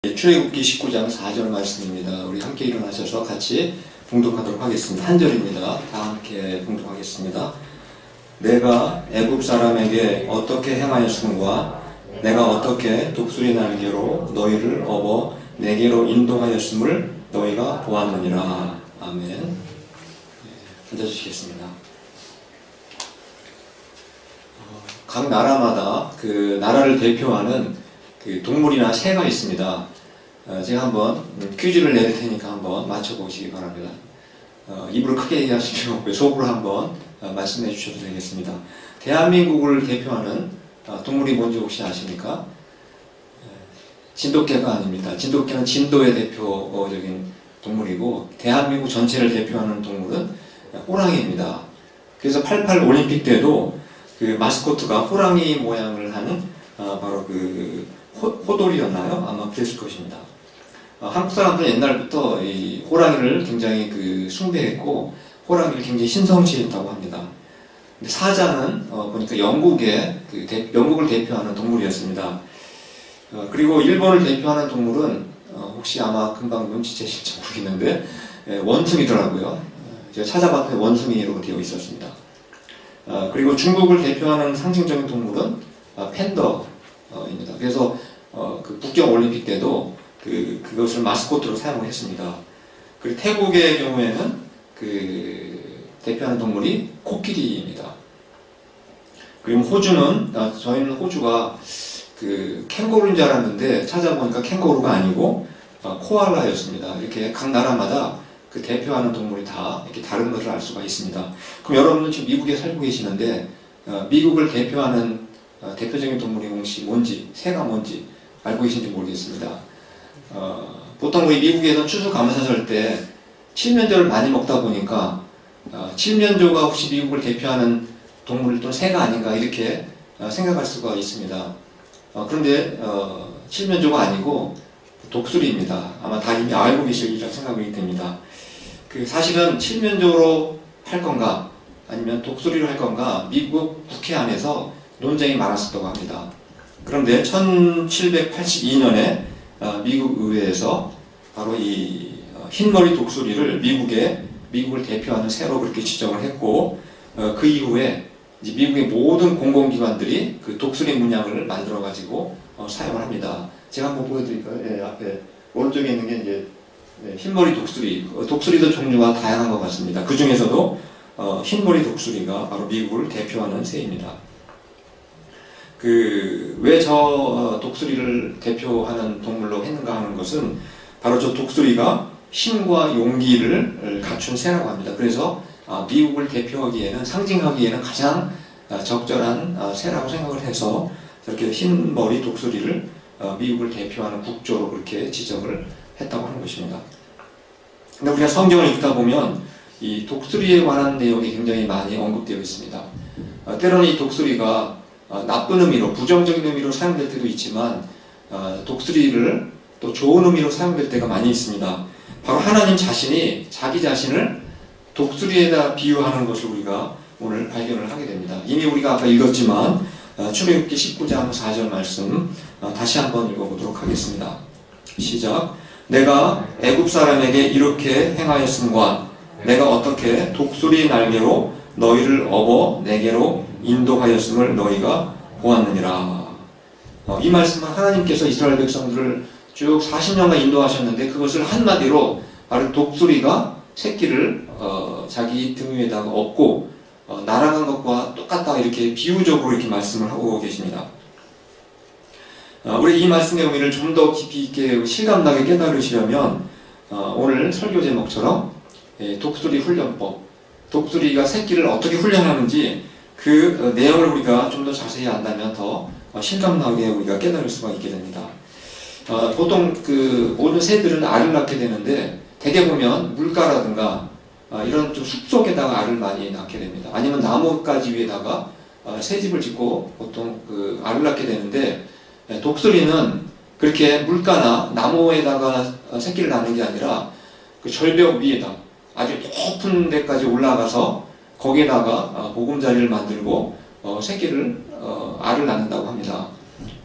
출애굽기 19장 4절 말씀입니다. 우리 함께 일어나셔서 같이 봉독하도록 하겠습니다. 한 절입니다. 다 함께 봉독하겠습니다. 내가 애굽 사람에게 어떻게 행하였음과 내가 어떻게 독수리 날개로 너희를 업어 내게로 인도하였음을 너희가 보았느니라. 아멘. 앉아주시겠습니다. 각 나라마다 그 나라를 대표하는 그 동물이나 새가 있습니다. 제가 한번 퀴즈를 내릴 테니까 한번 맞춰보시기 바랍니다. 입으로 크게 얘기하실 필요 없고요. 속으로 한번 말씀해 주셔도 되겠습니다. 대한민국을 대표하는 동물이 뭔지 혹시 아십니까? 진돗개가 아닙니다. 진돗개는 진도의 대표적인 동물이고 대한민국 전체를 대표하는 동물은 호랑이입니다. 그래서 88 올림픽 때도 그 마스코트가 호랑이 모양을 하는 바로 그 호돌이였나요? 아마 그랬을 것입니다. 한국 사람들은 옛날부터 이 호랑이를 굉장히 그 숭배했고 호랑이를 굉장히 신성시했다고 합니다. 근데 사자는 보니까 영국을 대표하는 동물이었습니다. 그리고 일본을 대표하는 동물은 혹시 아마 금방 눈치채실지 모르겠는데 원숭이더라고요. 제가 찾아봤더니 원숭이로 되어 있었습니다. 그리고 중국을 대표하는 상징적인 동물은 팬더입니다. 그래서 그 북경 올림픽 때도 그것을 마스코트로 사용을 했습니다. 그리고 태국의 경우에는 그 대표하는 동물이 코끼리입니다. 그리고 호주는 저희는 호주가 그 캥거루인 줄 알았는데 찾아보니까 캥거루가 아니고 코알라였습니다. 이렇게 각 나라마다 그 대표하는 동물이 다 이렇게 다른 것을 알 수가 있습니다. 그럼 여러분은 지금 미국에 살고 계시는데 미국을 대표하는 대표적인 동물이 혹시 뭔지, 새가 뭔지 알고 계신지 모르겠습니다. 보통 우리 미국에서 추수감사절 때 칠면조를 많이 먹다 보니까 칠면조가 혹시 미국을 대표하는 동물 또는 새가 아닌가 이렇게 생각할 수가 있습니다. 그런데 칠면조가 아니고 독수리입니다. 아마 다 이미 알고 계시리라고 생각이 됩니다. 사실은 칠면조로 할 건가 아니면 독수리로 할 건가 미국 국회 안에서 논쟁이 많았었다고 합니다. 그런데 1782년에 미국 의회에서 바로 이 흰머리 독수리를 미국을 대표하는 새로 그렇게 지정을 했고 그 이후에 이제 미국의 모든 공공기관들이 그 독수리 문양을 만들어 가지고 사용을 합니다. 제가 한번 보여드릴까요? 앞에 오른쪽에 있는 게 이제 흰머리 독수리. 독수리도 종류가 다양한 것 같습니다. 그 중에서도 흰머리 독수리가 바로 미국을 대표하는 새입니다. 왜 저 독수리를 대표하는 동물로 했는가 하는 것은 바로 저 독수리가 힘과 용기를 갖춘 새라고 합니다. 그래서 미국을 대표하기에는 상징하기에는 가장 적절한 새라고 생각을 해서 저렇게 흰머리 독수리를 미국을 대표하는 국조로 그렇게 지정을 했다고 하는 것입니다. 근데 우리가 성경을 읽다 보면 이 독수리에 관한 내용이 굉장히 많이 언급되어 있습니다. 때로는 이 독수리가 나쁜 의미로, 부정적인 의미로 사용될 때도 있지만 독수리를 또 좋은 의미로 사용될 때가 많이 있습니다. 바로 하나님 자신이 자기 자신을 독수리에다 비유하는 것을 우리가 오늘 발견을 하게 됩니다. 이미 우리가 아까 읽었지만 출애굽기 19장 4절 말씀 다시 한번 읽어보도록 하겠습니다. 시작. 내가 애굽 사람에게 이렇게 행하였음과 내가 어떻게 독수리 날개로 너희를 업어 내게로 인도하였음을 너희가 보았느니라. 이 말씀은 하나님께서 이스라엘 백성들을 쭉 40년간 인도하셨는데 그것을 한마디로 바로 독수리가 새끼를 자기 등 위에다가 업고 날아간 것과 똑같다 이렇게 비유적으로 이렇게 말씀을 하고 계십니다. 우리 이 말씀의 의미를 좀 더 깊이 있게 실감나게 깨달으시려면 오늘 설교 제목처럼 독수리 훈련법, 독수리가 새끼를 어떻게 훈련하는지 그 내용을 우리가 좀 더 자세히 안다면 더 실감나게 우리가 깨달을 수가 있게 됩니다. 보통 그 모든 새들은 알을 낳게 되는데 대개 보면 물가라든가 이런 좀 숲속에다가 알을 많이 낳게 됩니다. 아니면 나뭇가지 위에다가 새집을 짓고 보통 그 알을 낳게 되는데 독수리는 그렇게 물가나 나무에다가 새끼를 낳는 게 아니라 그 절벽 위에다 아주 높은 데까지 올라가서 거기에다가 보금자리를 만들고 새끼를 알을 낳는다고 합니다.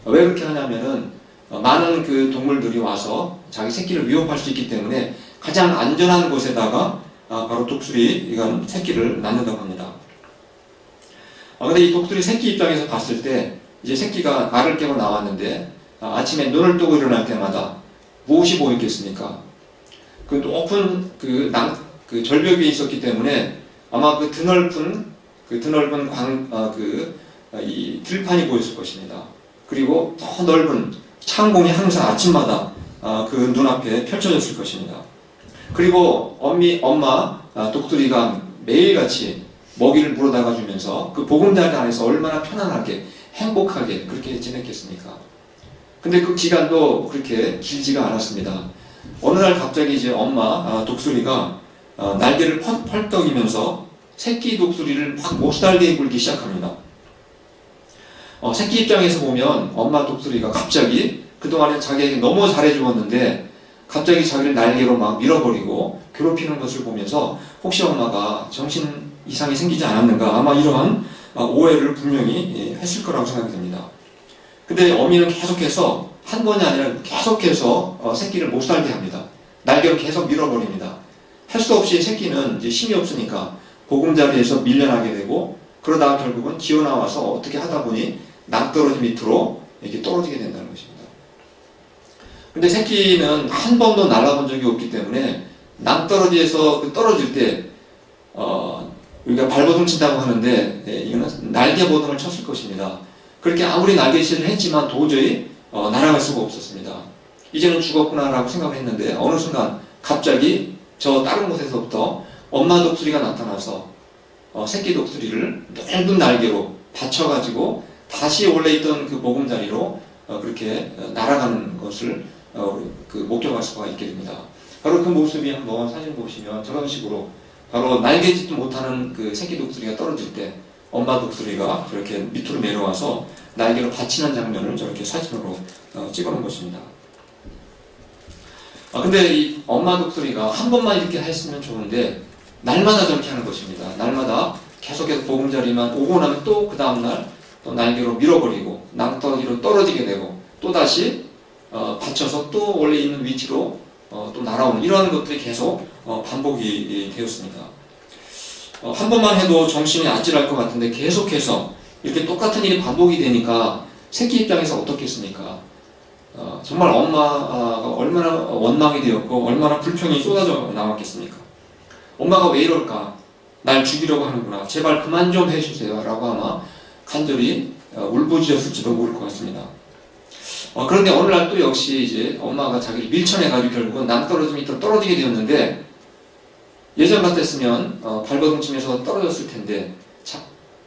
왜 그렇게 하냐면은 많은 그 동물들이 와서 자기 새끼를 위협할 수 있기 때문에 가장 안전한 곳에다가 바로 독수리가 새끼를 낳는다고 합니다. 근데 이 독수리 새끼 입장에서 봤을 때 이제 새끼가 알을 깨고 나왔는데 아침에 눈을 뜨고 일어날 때마다 무엇이 보였겠습니까? 그 높은 그 절벽 위에 있었기 때문에 아마 그 드넓은 이 들판이 보였을 것입니다. 그리고 더 넓은 창공이 항상 아침마다 그 눈앞에 펼쳐졌을 것입니다. 그리고 엄마 독수리가 매일같이 먹이를 물어다가 주면서 그 보금자리 안에서 얼마나 편안하게 행복하게 그렇게 지냈겠습니까? 근데 그 기간도 그렇게 길지가 않았습니다. 어느 날 갑자기 이제 엄마 독수리가 날개를 펄떡이면서 새끼 독수리를 막 못살게 굴기 시작합니다. 새끼 입장에서 보면 엄마 독수리가 갑자기 그동안에 자기에게 너무 잘해주었는데 갑자기 자기를 날개로 막 밀어버리고 괴롭히는 것을 보면서 혹시 엄마가 정신 이상이 생기지 않았는가, 아마 이러한 오해를 분명히 했을 거라고 생각이 됩니다. 근데 어미는 계속해서 한 번이 아니라 계속해서 새끼를 못 살게 합니다. 날개로 계속 밀어버립니다. 할 수 없이 새끼는 이제 힘이 없으니까 보금자리에서 밀려나게 되고, 그러다가 결국은 기어나와서 어떻게 하다 보니 낭떠러지 밑으로 이렇게 떨어지게 된다는 것입니다. 근데 새끼는 한 번도 날아본 적이 없기 때문에 낭떠러지에서 떨어질 때 우리가 발버둥 친다고 하는데 이거는 날개버둥을 쳤을 것입니다. 그렇게 아무리 날개질을 했지만 도저히 날아갈 수가 없었습니다. 이제는 죽었구나라고 생각을 했는데 어느 순간 갑자기 저 다른 곳에서부터 엄마 독수리가 나타나서 새끼 독수리를 넓은 날개로 받쳐가지고 다시 원래 있던 그 보금자리로 그렇게 날아가는 것을 목격할 수가 있게 됩니다. 바로 그 모습이 한번 사진 보시면 저런 식으로 바로 날개짓도 못하는 그 새끼 독수리가 떨어질 때 엄마 독수리가 저렇게 밑으로 내려와서 날개로 받치는 장면을 저렇게 사진으로 찍어놓은 것입니다. 근데 이 엄마 독수리가 한 번만 이렇게 했으면 좋은데 날마다 저렇게 하는 것입니다. 날마다 계속해서 보금자리만 오고 나면 또 그 다음날 또 날개로 밀어버리고 낭떠러지로 떨어지게 되고 또 다시 받쳐서 또 원래 있는 위치로 또 날아오는 이러한 것들이 계속 반복이 되었습니다. 한 번만 해도 정신이 아찔할 것 같은데 계속해서 이렇게 똑같은 일이 반복이 되니까 새끼 입장에서 어떻겠습니까? 정말 엄마가 얼마나 원망이 되었고 얼마나 불평이 쏟아져 나왔겠습니까? 엄마가 왜 이럴까? 날 죽이려고 하는구나. 제발 그만 좀 해주세요. 라고 아마 간절히 울부짖었을지도 모를 것 같습니다. 그런데 어느 날 또 역시 이제 엄마가 자기를 밀쳐내가지고 결국은 낭떠러지 밑으로 떨어지게 되었는데 예전 같았으면 발버둥 치면서 떨어졌을 텐데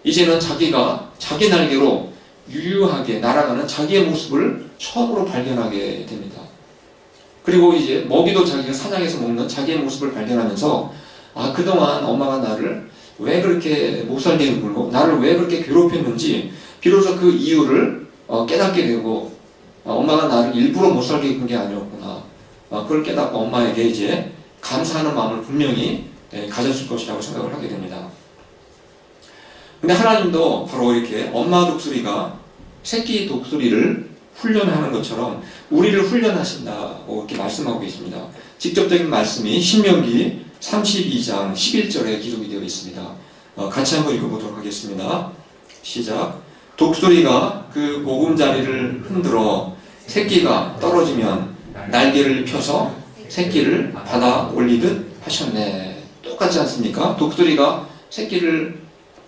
이제는 자기가 자기 날개로 유유하게 날아가는 자기의 모습을 처음으로 발견하게 됩니다. 그리고 이제 먹이도 자기가 사냥해서 먹는 자기의 모습을 발견하면서 그동안 엄마가 나를 왜 그렇게 못살게 굴고 나를 왜 그렇게 괴롭혔는지 비로소 그 이유를 깨닫게 되고 엄마가 나를 일부러 못살게 군 게 아니었구나. 그걸 깨닫고 엄마에게 이제 감사하는 마음을 분명히 가졌을 것이라고 생각을 하게 됩니다. 근데 하나님도 바로 이렇게 엄마 독수리가 새끼 독수리를 훈련하는 것처럼 우리를 훈련하신다고 이렇게 말씀하고 계십니다. 직접적인 말씀이 신명기 32장 11절에 기록이 되어 있습니다. 같이 한번 읽어보도록 하겠습니다. 시작. 독수리가 그 보금자리를 흔들어 새끼가 떨어지면 날개를 펴서 새끼를 받아 올리듯 하셨네. 똑같지 않습니까? 독수리가 새끼를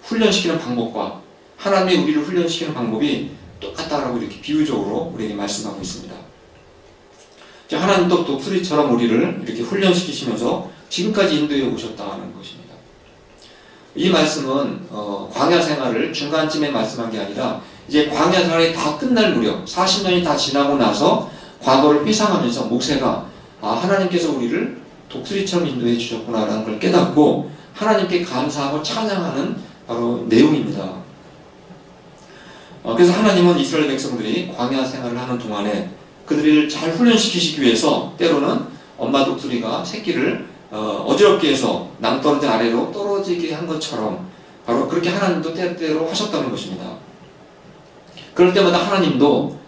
훈련시키는 방법과 하나님이 우리를 훈련시키는 방법이 똑같다라고 이렇게 비유적으로 우리에게 말씀하고 있습니다. 하나님도 독수리처럼 우리를 이렇게 훈련시키시면서 지금까지 인도해 오셨다는 것입니다. 이 말씀은 광야 생활을 중간쯤에 말씀한 게 아니라 이제 광야 생활이 다 끝날 무렵 40년이 다 지나고 나서 과거를 회상하면서 모세가 하나님께서 우리를 독수리처럼 인도해 주셨구나라는 걸 깨닫고 하나님께 감사하고 찬양하는 바로 내용입니다. 그래서 하나님은 이스라엘 백성들이 광야 생활을 하는 동안에 그들을 잘 훈련시키시기 위해서 때로는 엄마 독수리가 새끼를 어지럽게 해서 낭떠러지 아래로 떨어지게 한 것처럼 바로 그렇게 하나님도 때때로 하셨다는 것입니다. 그럴 때마다 하나님도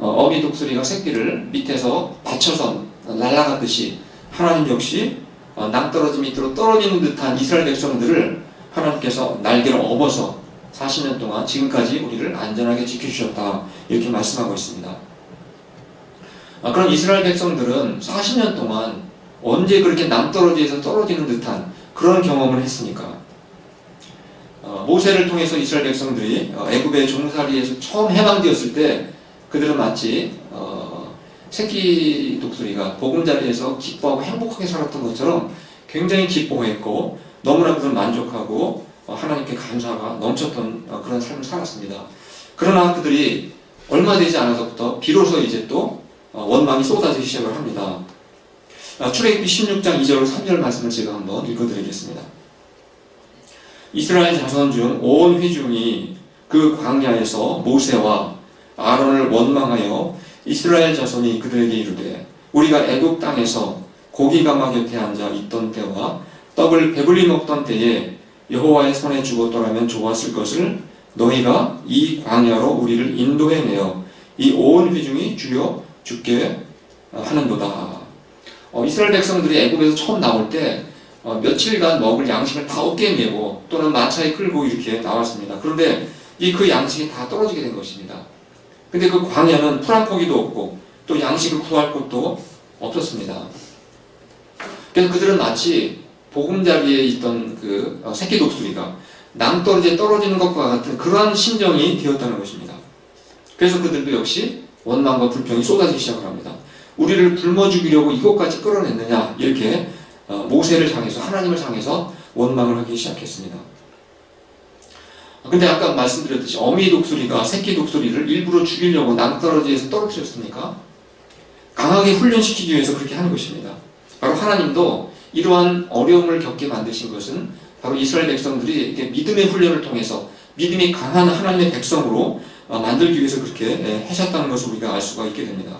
어미 독수리가 새끼를 밑에서 받쳐서 날아가듯이 하나님 역시 낭떠러지 밑으로 떨어지는 듯한 이스라엘 백성들을 하나님께서 날개로 업어서 40년 동안 지금까지 우리를 안전하게 지켜주셨다, 이렇게 말씀하고 있습니다. 그럼 이스라엘 백성들은 40년 동안 언제 그렇게 남떨어지에서 떨어지는 듯한 그런 경험을 했습니까? 모세를 통해서 이스라엘 백성들이 애굽의 종살이에서 처음 해방되었을 때 그들은 마치 새끼 독수리가 보금자리에서 기뻐하고 행복하게 살았던 것처럼 굉장히 기뻐했고 너무나 그들은 만족하고 하나님께 감사가 넘쳤던 그런 삶을 살았습니다. 그러나 그들이 얼마 되지 않아서부터 비로소 이제 또 원망이 쏟아지기 시작을 합니다. 출애굽기 16장 2절 3절 말씀을 제가 한번 읽어드리겠습니다. 이스라엘 자손 중 온 회중이 그 광야에서 모세와 아론을 원망하여 이스라엘 자손이 그들에게 이르되 우리가 애굽 땅에서 고기 가마 곁에 앉아 있던 때와 떡을 배불리 먹던 때에 여호와의 손에 죽었더라면 좋았을 것을 너희가 이 광야로 우리를 인도해내어 이 온 회중이 주여 죽게 하는도다. 이스라엘 백성들이 애굽에서 처음 나올 때 며칠간 먹을 양식을 다 어깨에 메고 또는 마차에 끌고 이렇게 나왔습니다. 그런데 그 양식이 다 떨어지게 된 것입니다. 근데 그 광야는 풀 한 포기도 없고 또 양식을 구할 곳도 없었습니다. 그래서 그들은 마치 보금자리에 있던 그 새끼 독수리가 낭떠러지에 떨어지는 것과 같은 그러한 심정이 되었다는 것입니다. 그래서 그들도 역시 원망과 불평이 쏟아지기 시작을 합니다. 우리를 굶어 죽이려고 이곳까지 끌어냈느냐, 이렇게 모세를 향해서, 하나님을 향해서 원망을 하기 시작했습니다. 근데 아까 말씀드렸듯이 어미 독수리가 새끼 독수리를 일부러 죽이려고 낭떠러지에서 떨어뜨렸습니까? 강하게 훈련시키기 위해서 그렇게 하는 것입니다. 바로 하나님도 이러한 어려움을 겪게 만드신 것은 바로 이스라엘 백성들이 이렇게 믿음의 훈련을 통해서 믿음이 강한 하나님의 백성으로 만들기 위해서 그렇게 하셨다는 것을 우리가 알 수가 있게 됩니다.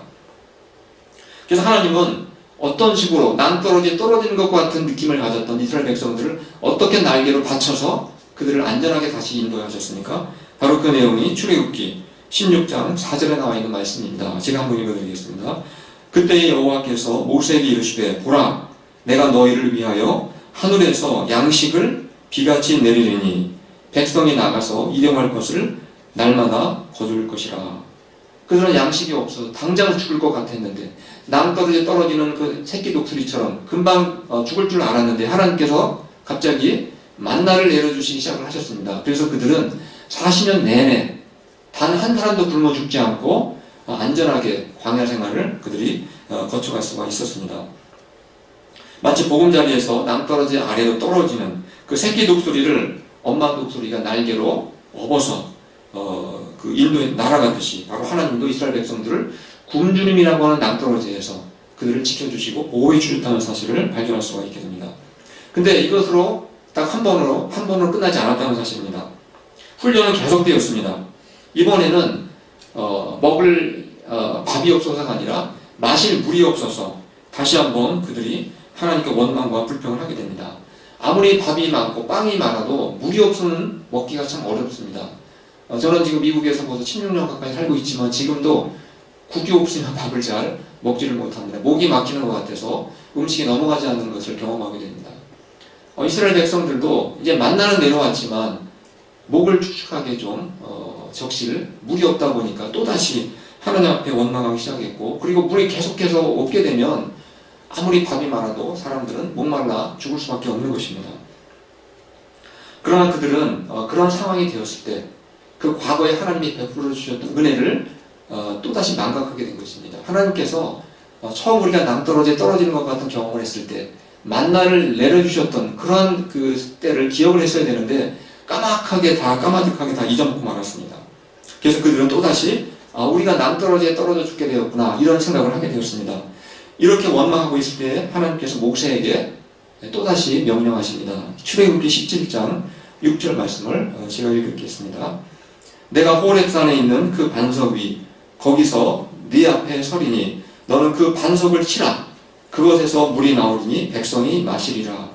그래서 하나님은 어떤 식으로 낭떠러지에 떨어지는 것과 같은 느낌을 가졌던 이스라엘 백성들을 어떻게 날개로 받쳐서 그들을 안전하게 다시 인도하셨습니까? 바로 그 내용이 출애굽기 16장 4절에 나와 있는 말씀입니다. 제가 한번 읽어드리겠습니다. 그때 여호와께서 모세에게 이르시되 보라, 내가 너희를 위하여 하늘에서 양식을 비같이 내리리니 백성이 나가서 일용할 것을 날마다 거둘 것이라. 그들은 양식이 없어서 당장 죽을 것 같았는데 낭떠러지에 떨어지는 그 새끼 독수리처럼 금방 죽을 줄 알았는데 하나님께서 갑자기 만나를 내려주시기 시작을 하셨습니다. 그래서 그들은 40년 내내 단 한 사람도 굶어 죽지 않고 안전하게 광야 생활을 그들이 거쳐갈 수가 있었습니다. 마치 보금자리에서 낭떠러지 아래로 떨어지는 그 새끼 독수리를 엄마 독수리가 날개로 업어서 그 인도에 날아가듯이 바로 하나님도 이스라엘 백성들을 굶주림이라고 하는 낭떠러지에서 그들을 지켜주시고 보호해 주셨다는 사실을 발견할 수가 있게 됩니다. 근데 이것으로 딱 한 번으로 끝나지 않았다는 사실입니다. 훈련은 계속되었습니다. 이번에는 먹을 밥이 없어서가 아니라 마실 물이 없어서 다시 한번 그들이 하나님께 원망과 불평을 하게 됩니다. 아무리 밥이 많고 빵이 많아도 물이 없으면 먹기가 참 어렵습니다. 저는 지금 미국에서 벌써 16년 가까이 살고 있지만 지금도 국이 없으면 밥을 잘 먹지를 못합니다. 목이 막히는 것 같아서 음식이 넘어가지 않는 것을 경험하게 됩니다. 이스라엘 백성들도 이제 만나는 내려왔지만 목을 축축하게 좀 적실 물이 없다 보니까 또다시 하나님 앞에 원망하기 시작했고, 그리고 물이 계속해서 없게 되면 아무리 밥이 많아도 사람들은 목말라 죽을 수밖에 없는 것입니다. 그러나 그들은 그런 상황이 되었을 때 그 과거에 하나님이 베풀어 주셨던 은혜를 또다시 망각하게 된 것입니다. 하나님께서 처음 우리가 낭떠러지에 떨어지는 것 같은 경험을 했을 때 만나를 내려주셨던 그런 그 때를 기억을 했어야 되는데 까마득하게 다 잊어먹고 말았습니다. 그래서 그들은 또다시 우리가 낭떠러지에 떨어져 죽게 되었구나, 이런 생각을 하게 되었습니다. 이렇게 원망하고 있을 때 하나님께서 모세에게 또다시 명령하십니다. 출애굽기 17장 6절 말씀을 제가 읽겠습니다. 내가 호렙산에 있는 그 반석 위 거기서 네 앞에 서리니 너는 그 반석을 치라. 그것에서 물이 나오리니 백성이 마시리라.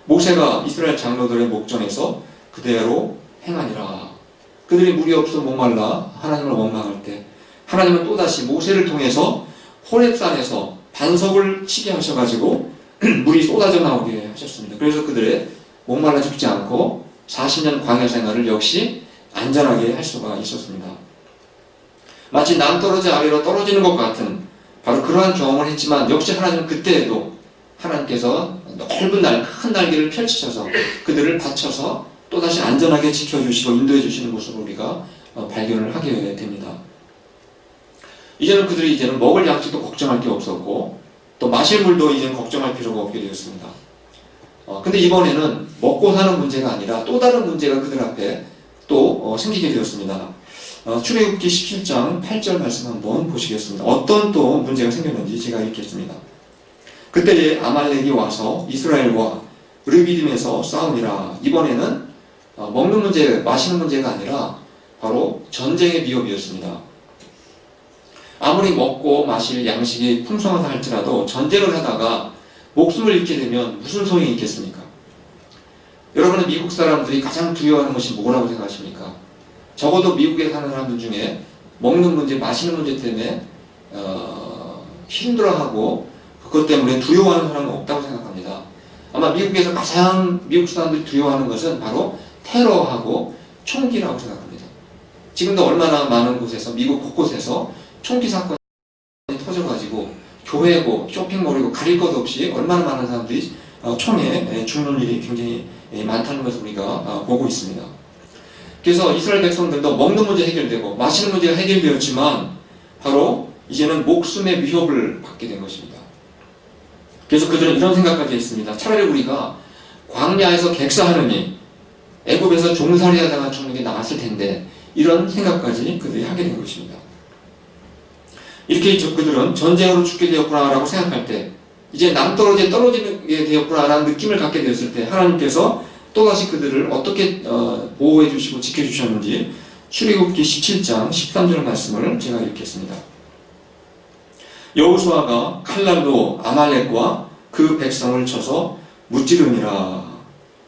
모세가 이스라엘 장로들의 목전에서 그대로 행하니라. 그들이 물이 없어 목말라 하나님을 원망할 때 하나님은 또다시 모세를 통해서 호렙산에서 반석을 치게 하셔가지고 물이 쏟아져 나오게 하셨습니다. 그래서 그들의 목말라 죽지 않고 40년 광야 생활을 역시 안전하게 할 수가 있었습니다. 마치 남떨어져 아래로 떨어지는 것 같은 바로 그러한 경험을 했지만 역시 하나님은 그때에도 하나님께서 넓은 큰 날개를 펼치셔서 그들을 받쳐서 또다시 안전하게 지켜주시고 인도해 주시는 모습을 우리가 발견을 하게 됩니다. 이제는 먹을 양식도 걱정할 게 없었고 또 마실 물도 이제는 걱정할 필요가 없게 되었습니다. 근데 이번에는 먹고 사는 문제가 아니라 또 다른 문제가 그들 앞에 또 생기게 되었습니다. 출애굽기 17장 8절 말씀 한번 보시겠습니다. 어떤 또 문제가 생겼는지 제가 읽겠습니다. 그때에 아말렉이 와서 이스라엘과 르비딤에서 싸우니라. 이번에는 먹는 문제, 마시는 문제가 아니라 바로 전쟁의 위협이었습니다. 아무리 먹고 마실 양식이 풍성하다 할지라도 전쟁을 하다가 목숨을 잃게 되면 무슨 소용이 있겠습니까? 여러분은 미국 사람들이 가장 두려워하는 것이 뭐라고 생각하십니까? 적어도 미국에 사는 사람들 중에 먹는 문제, 마시는 문제 때문에 힘들어하고 그것 때문에 두려워하는 사람은 없다고 생각합니다. 아마 미국에서 가장 미국 사람들이 두려워하는 것은 바로 테러하고 총기라고 생각합니다. 지금도 얼마나 많은 곳에서 미국 곳곳에서 총기 사건이 터져가지고 교회고 쇼핑몰이고 가릴 것 없이 얼마나 많은 사람들이 총에 죽는 일이 굉장히 많다는 것을 우리가 보고 있습니다. 그래서 이스라엘 백성들도 먹는 문제 해결되고 마시는 문제가 해결되었지만 바로 이제는 목숨의 위협을 받게 된 것입니다. 그래서 그들은 이런 생각까지 했습니다. 차라리 우리가 광야에서 객사하느니 애굽에서 종살이하다가 죽는 게 나았을 텐데 이런 생각까지 그들이 하게 된 것입니다. 이렇게 그들은 전쟁으로 죽게 되었구나라고 생각할 때 이제 남떨어지게 떨어지게 되었구나라는 느낌을 갖게 되었을 때 하나님께서 또다시 그들을 어떻게 보호해 주시고 지켜주셨는지 출애굽기 17장 13절 말씀을 제가 읽겠습니다. 여호수아가 칼날로 아말렉과 그 백성을 쳐서 무찌르니라.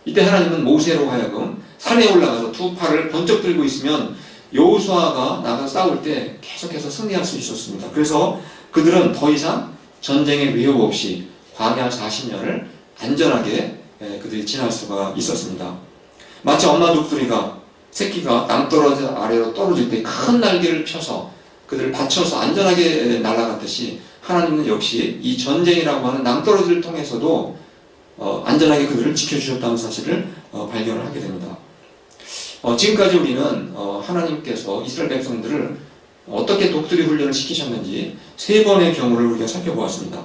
이때 하나님은 모세로 하여금 산에 올라가서 두 팔을 번쩍 들고 있으면 여호수아가 나가 싸울 때 계속해서 승리할 수 있었습니다. 그래서 그들은 더 이상 전쟁의 위협 없이 광야 40년을 안전하게 그들이 지날 수가 있었습니다. 마치 엄마 독수리가 새끼가 남떨어져 아래로 떨어질 때 큰 날개를 펴서 그들을 받쳐서 안전하게 날아갔듯이 하나님은 역시 이 전쟁이라고 하는 남떨어지를 통해서도 안전하게 그들을 지켜주셨다는 사실을 발견을 하게 됩니다. 지금까지 우리는 하나님께서 이스라엘 백성들을 어떻게 독수리 훈련을 시키셨는지 3번의 경우를 우리가 살펴보았습니다.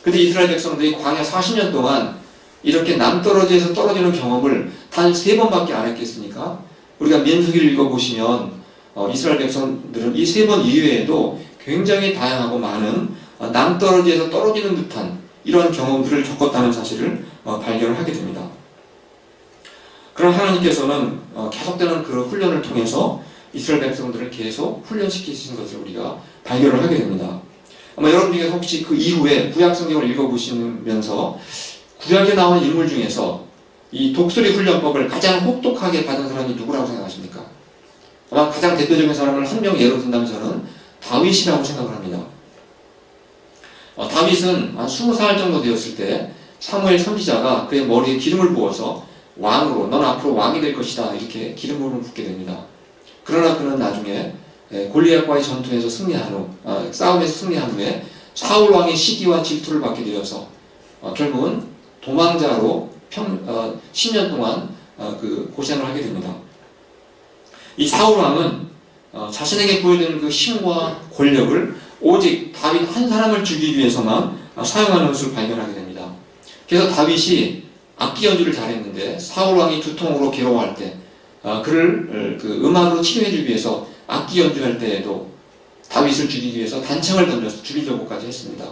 근데 이스라엘 백성들이 광야 40년 동안 이렇게 남떨어지에서 떨어지는 경험을 단 3번밖에 안 했겠습니까? 우리가 민수기를 읽어보시면 이스라엘 백성들은 이 3번 이외에도 굉장히 다양하고 많은 남떨어지에서 떨어지는 듯한 이러한 경험들을 겪었다는 사실을 발견을 하게 됩니다. 그럼 하나님께서는 계속되는 그 훈련을 통해서 이스라엘 백성들을 계속 훈련시키시는 것을 우리가 발견을 하게 됩니다. 아마 여러분 중에 혹시 그 이후에 구약 성경을 읽어보시면서 구약에 나오는 인물 중에서 이 독수리 훈련법을 가장 혹독하게 받은 사람이 누구라고 생각하십니까? 아마 가장 대표적인 사람을 한 명 예로 든다면 저는 다윗이라고 생각을 합니다. 다윗은 한 20살 정도 되었을 때 사무엘 선지자가 그의 머리에 기름을 부어서 왕으로, 넌 앞으로 왕이 될 것이다, 이렇게 기름부음을 붓게 됩니다. 그러나 그는 나중에 골리앗과의 전투에서 승리한 후, 싸움에서 승리한 후에 사울 왕의 시기와 질투를 받게 되어서 결국은 도망자로 10년 동안 그 고생을 하게 됩니다. 이 사울 왕은 자신에게 보여주는 그 힘과 권력을 오직 다윗 한 사람을 죽이기 위해서만 사용하는 것을 발견하게 됩니다. 그래서 다윗이 악기 연주를 잘했는데 사울 왕이 두통으로 괴로워할 때 그를 그 음악으로 치료해주기 위해서 악기 연주할 때에도 다윗을 죽이기 위해서 단창을 던져서 죽이려고까지 했습니다.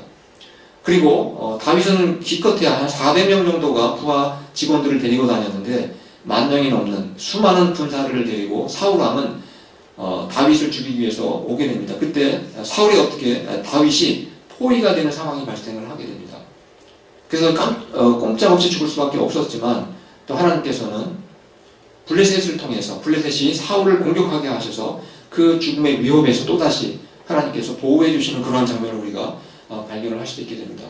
그리고 다윗은 기껏해야 한 400명 정도가 부하 직원들을 데리고 다녔는데 10,000명이 넘는 수많은 군사들을 데리고 사울 왕은 다윗을 죽이기 위해서 오게 됩니다. 그때 사울이 다윗이 포위가 되는 상황이 발생을 하게 됩니다. 그래서 꼼짝없이 죽을 수밖에 없었지만 또 하나님께서는 블레셋을 통해서 블레셋이 사울을 공격하게 하셔서 그 죽음의 위협에서 또다시 하나님께서 보호해 주시는 그러한 장면을 우리가 발견을 할 수도 있게 됩니다.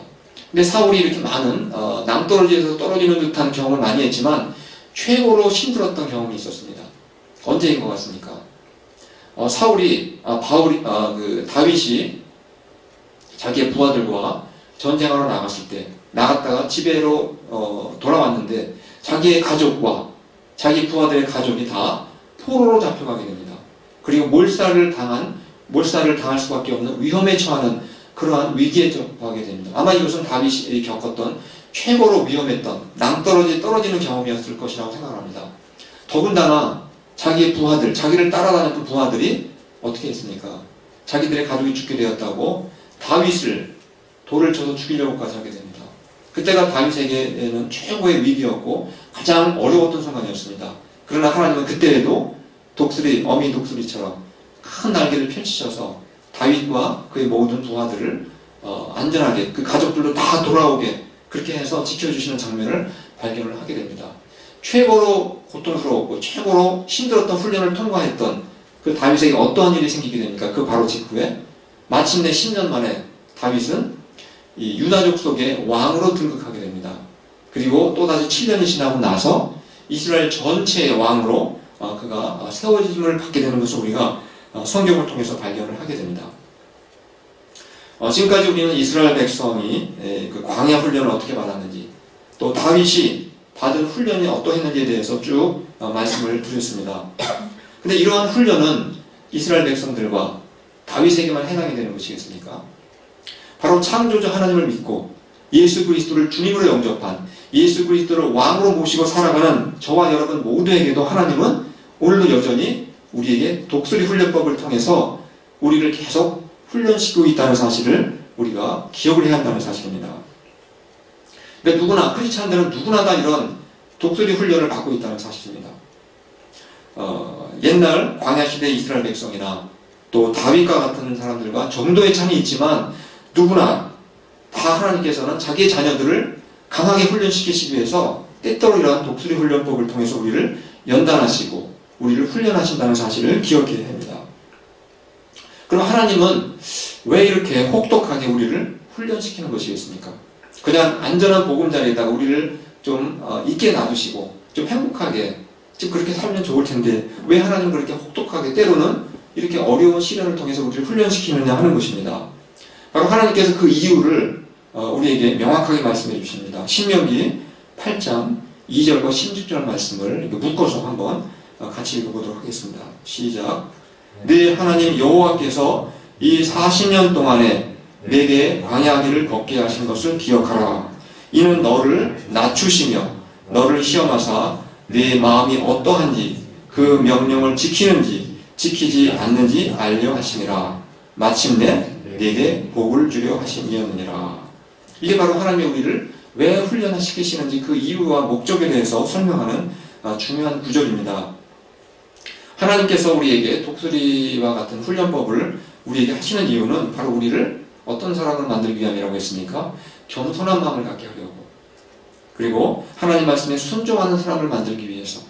근데 사울이 이렇게 많은 낭떠러지에서 떨어지는 듯한 경험을 많이 했지만 최고로 힘들었던 경험이 있었습니다. 언제인 것 같습니까? 다윗이 자기의 부하들과 전쟁하러 나갔을 때, 나갔다가 집에로 돌아왔는데 자기의 가족과 자기 부하들의 가족이 다 포로로 잡혀가게 됩니다. 그리고 몰살을 당할 수밖에 없는 위험에 처하는 그러한 위기에 처하게 됩니다. 아마 이것은 다윗이 겪었던 최고로 위험했던 낭떠러지 떨어지는 경험이었을 것이라고 생각합니다. 더군다나 자기의 부하들, 자기를 따라다니는 그 부하들이 어떻게 했습니까? 자기들의 가족이 죽게 되었다고 다윗을 돌을 쳐서 죽이려고까지 하게 됩니다. 그때가 다윗에게는 최고의 위기였고 가장 어려웠던 순간이었습니다. 그러나 하나님은 그때에도 어미 독수리처럼 큰 날개를 펼치셔서 다윗과 그의 모든 부하들을 안전하게 그 가족들도 다 돌아오게 그렇게 해서 지켜주시는 장면을 발견을 하게 됩니다. 최고로 고통스러웠고 최고로 힘들었던 훈련을 통과했던 그 다윗에게 어떠한 일이 생기게 됩니까? 그 바로 직후에 마침내 10년 만에 다윗은 이 유다족 속의 왕으로 등극하게 됩니다. 그리고 또다시 7년이 지나고 나서 이스라엘 전체의 왕으로 그가 세워짐을 받게 되는 것을 우리가 성경을 통해서 발견을 하게 됩니다. 지금까지 우리는 이스라엘 백성이 그 광야 훈련을 어떻게 받았는지 또 다윗이 받은 훈련이 어떠했는지에 대해서 쭉 말씀을 드렸습니다. 근데 이러한 훈련은 이스라엘 백성들과 다윗에게만 해당이 되는 것이겠습니까? 바로 창조주 하나님을 믿고 예수 그리스도를 주님으로 영접한 예수 그리스도를 왕으로 모시고 살아가는 저와 여러분 모두에게도 하나님은 오늘도 여전히 우리에게 독수리 훈련법을 통해서 우리를 계속 훈련시키고 있다는 사실을 우리가 기억을 해야 한다는 사실입니다. 근데 크리스찬들은 누구나 다 이런 독수리 훈련을 받고 있다는 사실입니다. 옛날 광야시대 이스라엘 백성이나 또 다윗과 같은 사람들과 정도의 차이는 있지만 누구나 다 하나님께서는 자기의 자녀들을 강하게 훈련시키시기 위해서 때때로 이러한 독수리 훈련법을 통해서 우리를 연단하시고 우리를 훈련하신다는 사실을 기억해야 합니다. 그럼 하나님은 왜 이렇게 혹독하게 우리를 훈련시키는 것이겠습니까? 그냥 안전한 보금자리에다가 우리를 좀 있게 놔두시고 좀 행복하게 좀 그렇게 살면 좋을 텐데 왜 하나님은 그렇게 혹독하게 때로는 이렇게 어려운 시련을 통해서 우리를 훈련시키느냐 하는 것입니다. 바로 하나님께서 그 이유를 우리에게 명확하게 말씀해 주십니다. 신명기 8장 2절과 16절 말씀을 묶어서 한번 같이 읽어보도록 하겠습니다. 시작. 네 하나님 여호와께서 이 40년 동안에 내게 광야길을 걷게 하신 것을 기억하라. 이는 너를 낮추시며 너를 시험하사 네 마음이 어떠한지 그 명령을 지키는지 지키지 않는지 알려 하심이라. 마침내 내게 복을 주려 하심이었느니라. 이게 바로 하나님의 우리를 왜 훈련시키시는지 그 이유와 목적에 대해서 설명하는 중요한 구절입니다. 하나님께서 우리에게 독수리와 같은 훈련법을 우리에게 하시는 이유는 바로 우리를 어떤 사람을 만들기 위함이라고 했습니까? 겸손한 마음을 갖게 하려고, 그리고 하나님 말씀에 순종하는 사람을 만들기 위해서,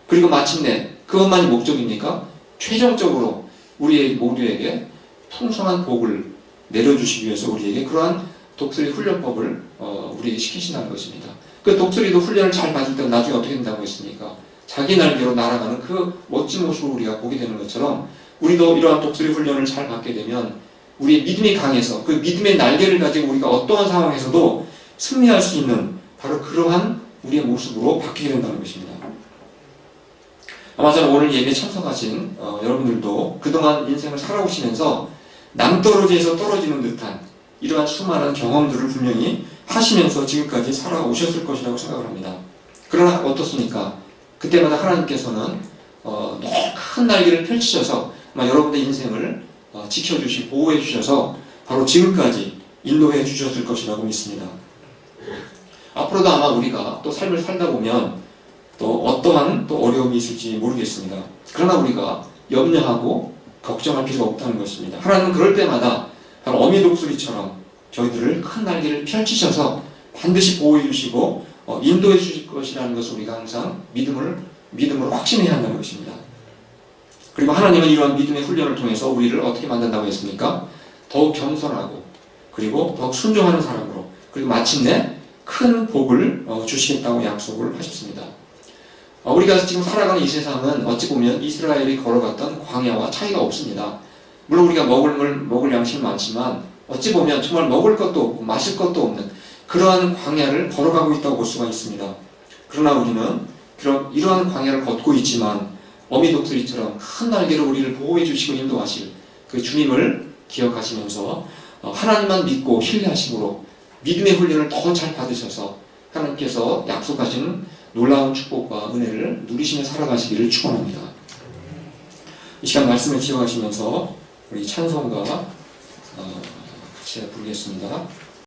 그리고 마침내 그것만이 목적입니까? 최종적으로 우리 모두에게 풍성한 복을 내려주시기 위해서 우리에게 그러한 독수리 훈련법을 우리에게 시키신다는 것입니다. 그 독수리도 훈련을 잘 받을 때 나중에 어떻게 된다고 했습니까? 자기 날개로 날아가는 그 멋진 모습을 우리가 보게 되는 것처럼 우리도 이러한 독수리 훈련을 잘 받게 되면 우리의 믿음이 강해서 그 믿음의 날개를 가지고 우리가 어떠한 상황에서도 승리할 수 있는 바로 그러한 우리의 모습으로 바뀌게 된다는 것입니다. 아마 저는 오늘 예배에 참석하신 여러분들도 그동안 인생을 살아오시면서 낭떠러지에서 떨어지는 듯한 이러한 수많은 경험들을 분명히 하시면서 지금까지 살아오셨을 것이라고 생각을 합니다. 그러나 어떻습니까? 그때마다 하나님께서는 너무 큰 날개를 펼치셔서 아마 여러분의 인생을 지켜주시고 보호해 주셔서 바로 지금까지 인도해 주셨을 것이라고 믿습니다. 앞으로도 아마 우리가 또 삶을 살다 보면 또 어떠한 또 어려움이 있을지 모르겠습니다. 그러나 우리가 염려하고 걱정할 필요가 없다는 것입니다. 하나님은 그럴 때마다 바로 어미 독수리처럼 저희들을 큰 날개를 펼치셔서 반드시 보호해 주시고 인도해 주실 것이라는 것을 우리가 항상 믿음으로 확신해야 한다는 것입니다. 그리고 하나님은 이러한 믿음의 훈련을 통해서 우리를 어떻게 만든다고 했습니까? 더욱 겸손하고 그리고 더욱 순종하는 사람으로 그리고 마침내 큰 복을 주시겠다고 약속을 하셨습니다. 우리가 지금 살아가는 이 세상은 어찌 보면 이스라엘이 걸어갔던 광야와 차이가 없습니다. 물론 우리가 먹을 양식은 많지만 어찌 보면 정말 먹을 것도 없고 마실 것도 없는 그러한 광야를 걸어가고 있다고 볼 수가 있습니다. 그러나 우리는 이러한 광야를 걷고 있지만 어미 독수리처럼 큰 날개로 우리를 보호해 주시고 인도하실 그 주님을 기억하시면서 하나님만 믿고 신뢰하심으로 믿음의 훈련을 더 잘 받으셔서 하나님께서 약속하시는 놀라운 축복과 은혜를 누리시며 살아가시기를 축원합니다. 이 시간 말씀을 기억하시면서 우리 찬송가 같이 부르겠습니다.